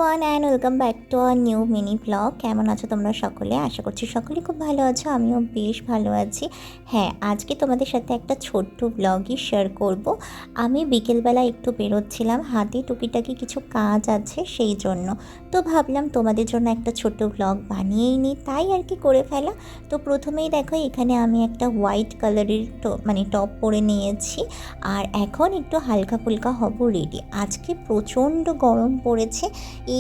Everyone and welcome back to our new mini blog. কেমন আছো তোমরা সকলে? আশা করছি সকলে খুব ভালো আছো, আমিও বেশ ভালো আছি। হ্যাঁ, আজকে তোমাদের সাথে একটা ছোট্ট ব্লগই শেয়ার করব। আমি বিকেলবেলা একটু বেরোচ্ছিলাম, হাতে টুকিটাকি কিছু কাজ আছে সেই জন্য। তো ভাবলাম তোমাদের জন্য একটা ছোট্ট ব্লগ বানিয়েই নিই, তাই আর কি করে ফেলা। তো প্রথমেই দেখো এখানে আমি একটা হোয়াইট কালারের টপ পরে নিয়েছি, আর এখন একটু হালকা ফুলকা হব রেডি। আজকে প্রচণ্ড গরম পড়েছে,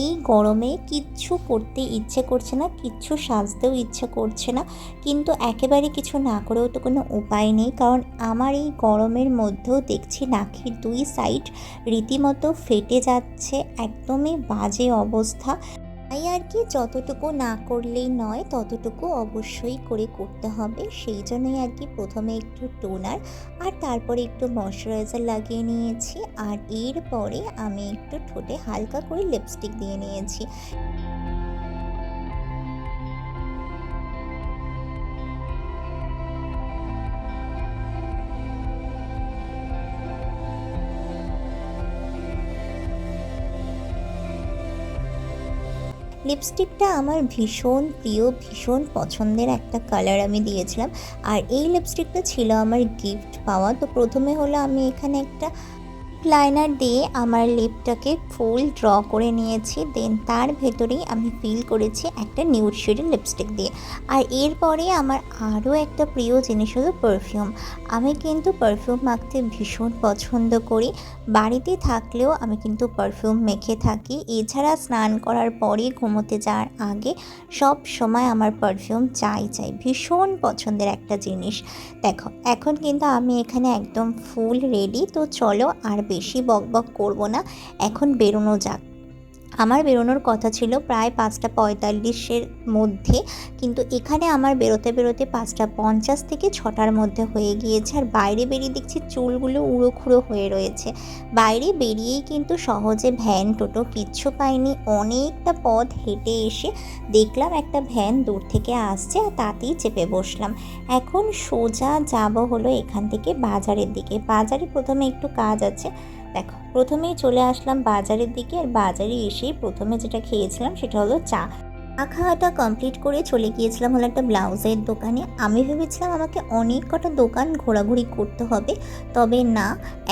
এই গরমে কিচ্ছু করতে ইচ্ছে করছে না, কিচ্ছু সাজতেও ইচ্ছে করছে না, কিন্তু একেবারে কিছু না করেও তো কোনো উপায় নেই, কারণ আমার এই গরমের মধ্যেও দেখছি নাকের দুই সাইড রীতিমতো ফেটে যাচ্ছে, একদমই বাজে অবস্থা। তাই আর কি যতটুকু না করলেই নয় ততটুকু অবশ্যই করতে হবে। সেই জন্যই আর কি প্রথমে একটু টোনার আর তারপরে একটু ময়শ্চারাইজার লাগিয়ে নিয়েছি, আর এরপরে আমি একটু ঠোঁটে হালকা করে লিপস্টিক দিয়ে নিয়েছি। লিপস্টিকটা আমার ভীষণ প্রিয়, ভীষণ পছন্দের একটা কালার আমি দিয়েছিলাম, আর এই লিপস্টিকটা ছিল আমার গিফট পাওয়া। তো প্রথমে হলো আমি এখানে একটা লাইনার দিয়ে আমার লিপটাকে ফুল ড্র করে নিয়েছি, দেন তার ভেতরেই আমি ফিল করেছি একটা নিউড শেডের লিপস্টিক দিয়ে। আর এরপরে আমার আরও একটা প্রিয় জিনিস হলো পারফিউম। আমি কিন্তু পারফিউম মাখতে ভীষণ পছন্দ করি, বাড়িতে থাকলেও আমি কিন্তু পারফিউম মেখে থাকি। এছাড়া স্নান করার পরে ঘুমোতে যাওয়ার আগে সব সময় আমার পারফিউম চাই, ভীষণ পছন্দের একটা জিনিস। দেখো এখন কিন্তু আমি এখানে একদম ফুল রেডি। তো চলো আর বেশি বকবক করব না, এখন বেরোনো যাক। আমার বেরোনোর কথা ছিল প্রায় 5:45-এর মধ্যে, কিন্তু এখানে আমার বেরোতে বেরোতে 5:50 থেকে 6টার মধ্যে হয়ে গিয়েছে। আর বাইরে বেরিয়ে দেখছি চুলগুলো উড়োখুড়ো হয়ে রয়েছে। বাইরে বেরিয়েই কিন্তু সহজে ভ্যান টোটো কিচ্ছু পাইনি, অনেকটা পথ হেঁটে এসে দেখলাম একটা ভ্যান দূর থেকে আসছে, আর তাতেই চেপে বসলাম। এখন সোজা যাব হলো এখান থেকে বাজারের দিকে। বাজারে প্রথমে একটু কাজ আছে। দেখো প্রথমেই চলে আসলাম বাজারের দিকে, আর বাজারে এসেই প্রথমে যেটা খেয়েছিলাম সেটা হলো চা। খাওয়াটা কমপ্লিট করে চলে গিয়েছিলাম হলো একটা ব্লাউজের দোকানে। আমি ভেবেছিলাম আমাকে অনেক কটা দোকান ঘোরাঘুরি করতে হবে, তবে না,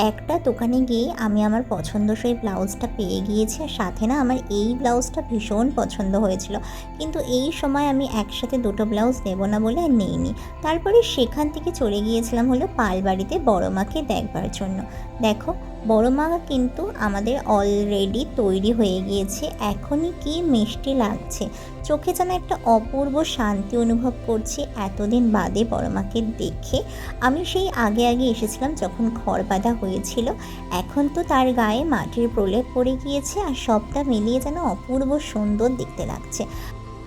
একটা দোকানে গিয়ে আমি আমার পছন্দসই ব্লাউজটা পেয়ে গিয়েছি, আর সাথে না আমার এই ব্লাউজটা ভীষণ পছন্দ হয়েছিল, কিন্তু এই সময় আমি একসাথে দুটো ব্লাউজ নেব না বলে আর নিইনি। তারপরে সেখান থেকে চলে গিয়েছিলাম হলো পালবাড়িতে বড় মাকে দেখবার জন্য। দেখো বড় মা কিন্তু আমাদের অলরেডি তৈরি হয়ে গিয়েছে, এখনই কি মিষ্টি লাগছে, চোখে যেন একটা অপূর্ব শান্তি অনুভব করছি এতদিন বাদে বড় মাকে দেখে। আমি সেই আগে এসেছিলাম যখন ঘর বাঁধা হয়েছিল, এখন তো তার গায়ে মাটির প্রলেপ পড়ে গিয়েছে, আর সবটা মিলিয়ে যেন অপূর্ব সুন্দর দেখতে লাগছে।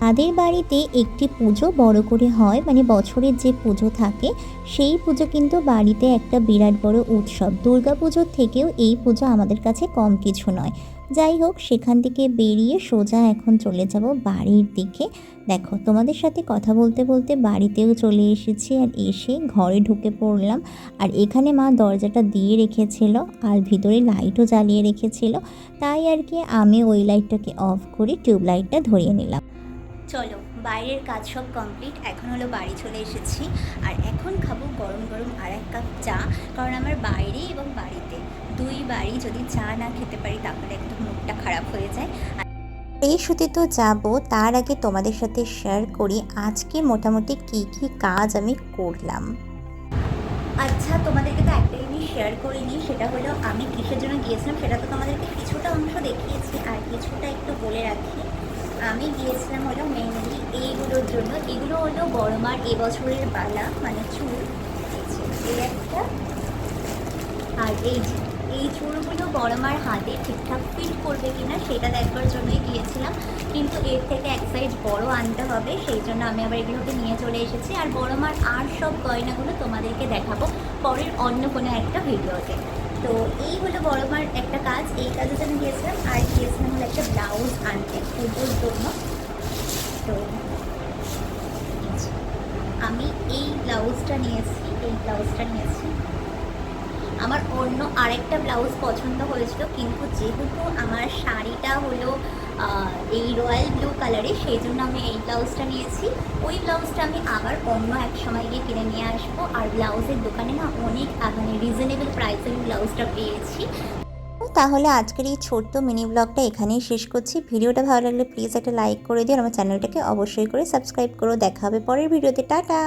তাদের বাড়িতে একটি পুজো বড় করে হয়, মানে বছরের যে পুজো থাকে সেই পুজো কিন্তু বাড়িতে একটা বিরাট বড় উৎসব। দুর্গা পুজোর থেকেও এই পুজো আমাদের কাছে কম কিছু নয়। যাই হোক, সেখান থেকে বেরিয়ে সোজা এখন চলে যাব বাড়ির দিকে। দেখো তোমাদের সাথে কথা বলতে বলতে বাড়িতেও চলে এসেছি, আর এসে ঘরে ঢুকে পড়লাম। আর এখানে মা দরজাটা দিয়ে রেখেছিল, আর ভিতরে লাইটও জ্বালিয়ে রেখেছিল, তাই আর কি আমি ওই লাইটটাকে অফ করে টিউবলাইটটা ধরিয়ে নিলাম। চলো বাইরের কাজ সব কমপ্লিট, এখন হলো বাড়ি চলে এসেছি, আর এখন খাবো গরম গরম আর এক কাপ চা, কারণ আমার বাইরে এবং বাড়িতে দুই বাড়ি যদি চা না খেতে পারি তাহলে একদম মুডটা খারাপ হয়ে যায়। এই শুতে তো যাবো, তার আগে তোমাদের সাথে শেয়ার করি আজকে মোটামুটি কী কী কাজ আমি করলাম। আচ্ছা, তোমাদেরকে তো একটা জিনিস শেয়ার করিনি, সেটা হলো আমি কিসের জন্য গিয়েছিলাম। সেটা তো তোমাদেরকে কিছুটা অংশ দেখিয়েছি, আর কিছুটা একটু বলে রাখি। আমি গিয়েছিলাম হলো মেনলি এইগুলোর জন্য। এগুলো হলো বড় মার এবছরের বালা, মানে চুল। এই একটা, আর এই চুলগুলো বড় মার হাতে ঠিকঠাক ফিট করবে কিনা সেটা দেখবার জন্যই গিয়েছিলাম, কিন্তু এর থেকে এক সাইজ বড় আনতে হবে, সেই জন্য আমি আবার এগুলোকে নিয়ে চলে এসেছি। আর বড় মার আর সব গয়নাগুলো তোমাদেরকে দেখাবো পরের অন্য কোনো একটা ভিডিওতে। তো এই হলো বড় মার একটা কাজ, এই কাজের জন্য গিয়েছিলাম। আর গিয়েছিলাম হলো একটা ব্লাউজ আনতে পুজোর জন্য। তো আমি এই ব্লাউজটা নিয়েছি। আমার অন্য আরেকটা ব্লাউজ পছন্দ হয়েছিল, কিন্তু যেহেতু আমার শাড়িটা হলো এই রয়্যাল ব্লু কালারে, সেই জন্য আমি এই ব্লাউজটা নিয়েছি। ওই ব্লাউজটা আমি আবার অন্য এক সময় গিয়ে কিনে নিয়ে আসবো। আর ব্লাউজের দোকানে না অনেক মানে রিজনেবল প্রাইসে আমি ব্লাউজটা পেয়েছি। তাহলে আজকের এই ছোট্ট মিনি ব্লগটা এখানেই শেষ করছি। ভিডিওটা ভালো লাগলে প্লিজ একটা লাইক করে দিও, আর আমার চ্যানেলটাকে অবশ্যই করে সাবস্ক্রাইব করো। দেখা হবে পরের ভিডিওতে। টাটা।